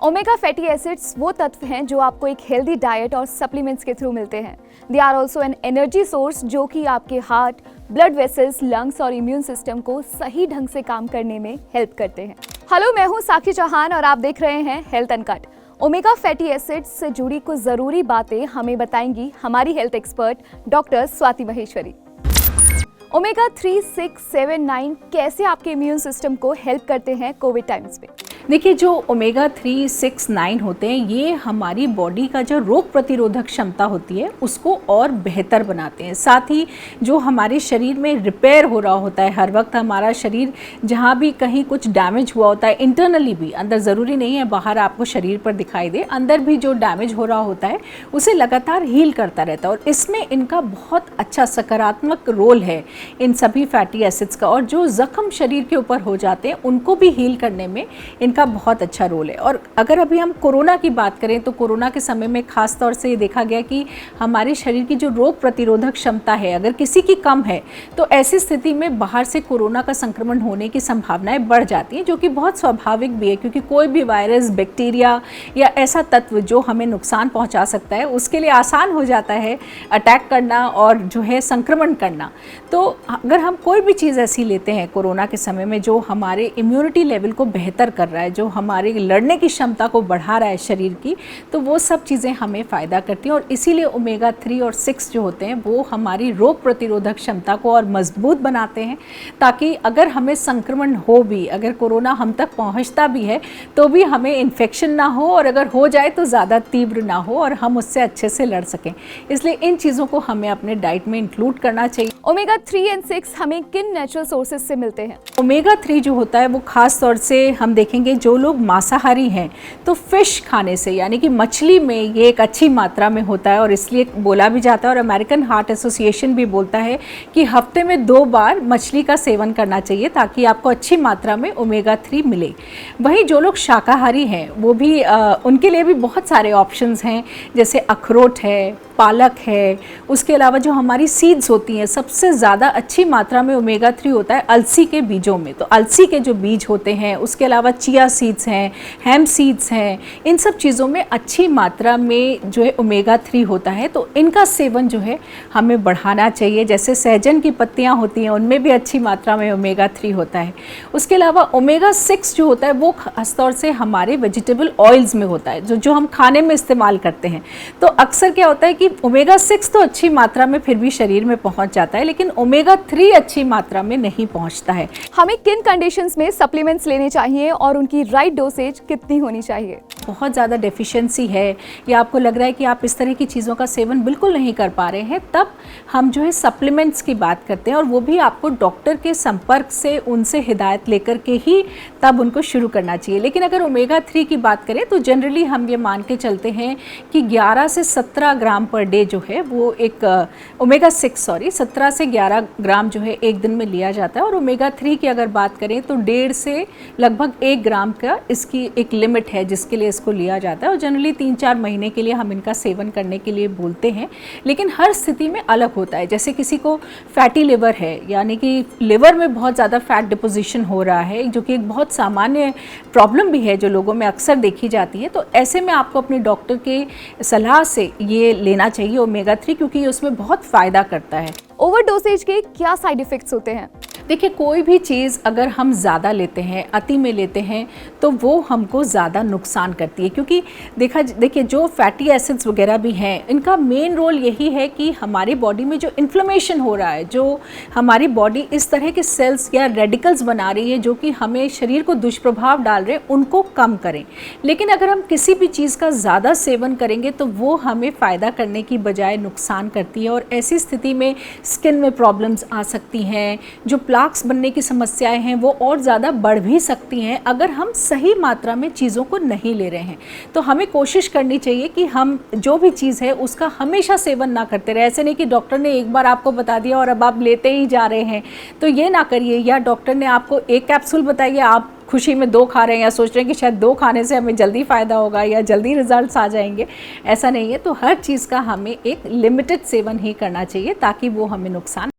Omega fatty acids वो तत्व हैं जो आपको एक हेल्दी डाइट और सप्लीमेंट्स के थ्रू मिलते हैं। They are also an energy source जो कि आपके हार्ट, ब्लड वेसल्स, लंग्स और इम्यून सिस्टम को सही ढंग से काम करने में हेल्प करते हैं। हेलो, मैं हूँ साक्षी चौहान और आप देख रहे हैं health uncut. Omega fatty acids से जुड़ी कुछ ज़रूरी बातें हमें बताएंगी हमारी health expert doctor Swati Maheshwari. Omega 3, 6, 7, 9 कैसे आपके इम्यून सिस्टम को हेल्प करते हैं कोविड टाइम्स में। देखिए, जो ओमेगा 3, 6, 9 होते हैं ये हमारी बॉडी का जो रोग प्रतिरोधक क्षमता होती है उसको और बेहतर बनाते हैं। साथ ही जो हमारे शरीर में रिपेयर हो रहा होता है, हर वक्त हमारा शरीर जहाँ भी कहीं कुछ डैमेज हुआ होता है इंटरनली भी, अंदर ज़रूरी नहीं है बाहर आपको शरीर पर दिखाई दे, अंदर भी जो डैमेज हो रहा होता है उसे लगातार हील करता रहता है। और इसमें इनका बहुत अच्छा सकारात्मक रोल है इन सभी फैटी एसिड्स का। और जो ज़ख्म शरीर के ऊपर हो जाते हैं उनको भी हील करने में इनका बहुत अच्छा रोल है। और अगर अभी हम कोरोना की बात करें तो कोरोना के समय में खास तौर से ये देखा गया कि हमारे शरीर की जो रोग प्रतिरोधक क्षमता है अगर किसी की कम है तो ऐसी स्थिति में बाहर से कोरोना का संक्रमण होने की संभावनाएं बढ़ जाती हैं, जो कि बहुत स्वाभाविक भी है क्योंकि कोई भी वायरस, बैक्टीरिया या ऐसा तत्व जो हमें नुकसान पहुंचा सकता है उसके लिए आसान हो जाता है अटैक करना और जो है संक्रमण करना। तो अगर हम कोई भी चीज़ ऐसी लेते हैं कोरोना के समय में जो हमारे इम्यूनिटी लेवल को बेहतर कर रहा है, जो हमारी लड़ने की क्षमता को बढ़ा रहा है शरीर की, तो वो सब चीज़ें हमें फ़ायदा करती हैं। और इसीलिए ओमेगा 3 और 6 जो होते हैं वो हमारी रोग प्रतिरोधक क्षमता को और मजबूत बनाते हैं, ताकि अगर हमें संक्रमण हो भी, अगर कोरोना हम तक पहुंचता भी है तो भी हमें इन्फेक्शन ना हो, और अगर हो जाए तो ज़्यादा तीव्र ना हो और हम उससे अच्छे से लड़ सकें। इसलिए इन चीज़ों को हमें अपने डाइट में इंक्लूड करना चाहिए। ओमेगा 3 और 6 हमें किन नेचुरल सोर्सेज से मिलते हैं? ओमेगा 3 जो होता है वो खास तौर से हम देखेंगे जो लोग मांसाहारी हैं तो फिश खाने से, यानी कि मछली में ये एक अच्छी मात्रा में होता है। और इसलिए बोला भी जाता है और अमेरिकन हार्ट एसोसिएशन भी बोलता है कि हफ्ते में 2 बार मछली का सेवन करना चाहिए ताकि आपको अच्छी मात्रा में ओमेगा 3 मिले। वहीं जो लोग शाकाहारी हैं वो भी उनके लिए भी बहुत सारे ऑप्शंस हैं, जैसे अखरोट है, पालक है, उसके अलावा जो हमारी सीड्स होती हैं सबसे ज़्यादा अच्छी मात्रा में ओमेगा 3 होता है अलसी के बीजों में। तो अलसी के जो बीज होते हैं, उसके अलावा चिया सीड्स हैं, हेम्प सीड्स हैं, इन सब चीज़ों में अच्छी मात्रा में जो है ओमेगा 3 होता है। तो इनका सेवन जो है हमें बढ़ाना चाहिए। जैसे सहजन की पत्तियाँ होती हैं उनमें भी अच्छी मात्रा में ओमेगा 3 होता है। उसके अलावा ओमेगा 6 जो होता है वो खासतौर से हमारे वेजिटेबल ऑयल्स में होता है, जो हम खाने में इस्तेमाल करते हैं। तो अक्सर क्या होता है कि ओमेगा 6 तो अच्छी मात्रा में फिर भी शरीर में पहुंच जाता है, लेकिन ओमेगा 3 अच्छी मात्रा में नहीं पहुंचता है। हमें किन कंडीशंस में सप्लीमेंट्स लेने चाहिए और उनकी राइट डोसेज कितनी होनी चाहिए? बहुत ज़्यादा डेफिशिएंसी है या आपको लग रहा है कि आप इस तरह की चीज़ों का सेवन बिल्कुल नहीं कर पा रहे हैं, तब हम जो है सप्लीमेंट्स की बात करते हैं। और वो भी आपको डॉक्टर के संपर्क से उनसे हिदायत लेकर के ही तब उनको शुरू करना चाहिए। लेकिन अगर ओमेगा 3 की बात करें तो जनरली हम ये मान के चलते हैं कि 11 से 17 ग्राम पर डे जो है वो एक ओमेगा 6 17 से 11 ग्राम जो है एक दिन में लिया जाता है। और ओमेगा 3 की अगर बात करें तो 1.5 से लगभग 1 ग्राम का इसकी एक लिमिट है जिसके लिए इसको लिया जाता है। और जनरली 3-4 महीने के लिए हम इनका सेवन करने के लिए बोलते हैं, लेकिन हर स्थिति में अलग होता है। जैसे किसी को फैटी लिवर है, यानी कि लिवर में बहुत ज़्यादा फैट डिपोजिशन हो रहा है, जो कि एक बहुत सामान्य प्रॉब्लम भी है जो लोगों में अक्सर देखी जाती है, तो ऐसे में आपको अपने डॉक्टर के सलाह से ये लेना चाहिए ओमेगा 3, क्योंकि उसमें बहुत फ़ायदा करता है। ओवरडोसेज के क्या साइड इफ़ेक्ट्स होते हैं? देखिए, कोई भी चीज़ अगर हम ज़्यादा लेते हैं, अति में लेते हैं, तो वो हमको ज़्यादा नुकसान करती है। क्योंकि देखिए जो फैटी एसिड्स वगैरह भी हैं इनका मेन रोल यही है कि हमारी बॉडी में जो इन्फ्लेमेशन हो रहा है, जो हमारी बॉडी इस तरह के सेल्स या रेडिकल्स बना रही है जो कि हमें शरीर को दुष्प्रभाव डाल रहे हैं, उनको कम करें। लेकिन अगर हम किसी भी चीज़ का ज़्यादा सेवन करेंगे तो वो हमें फ़ायदा करने की बजाय नुकसान करती है। और ऐसी स्थिति में स्किन में प्रॉब्लम्स आ सकती हैं, जो प्लाक्स बनने की समस्याएं हैं वो और ज़्यादा बढ़ भी सकती हैं अगर हम सही मात्रा में चीज़ों को नहीं ले रहे हैं। तो हमें कोशिश करनी चाहिए कि हम जो भी चीज़ है उसका हमेशा सेवन ना करते रहे। ऐसे नहीं कि डॉक्टर ने एक बार आपको बता दिया और अब आप लेते ही जा रहे हैं, तो ये ना करिए। या डॉक्टर ने आपको एक कैप्सूल बताई है, आप खुशी में 2 खा रहे हैं या सोच रहे हैं कि शायद 2 खाने से हमें जल्दी फ़ायदा होगा या जल्दी रिजल्ट्स आ जाएंगे, ऐसा नहीं है। तो हर चीज़ का हमें एक लिमिटेड सेवन ही करना चाहिए ताकि वो हमें नुकसान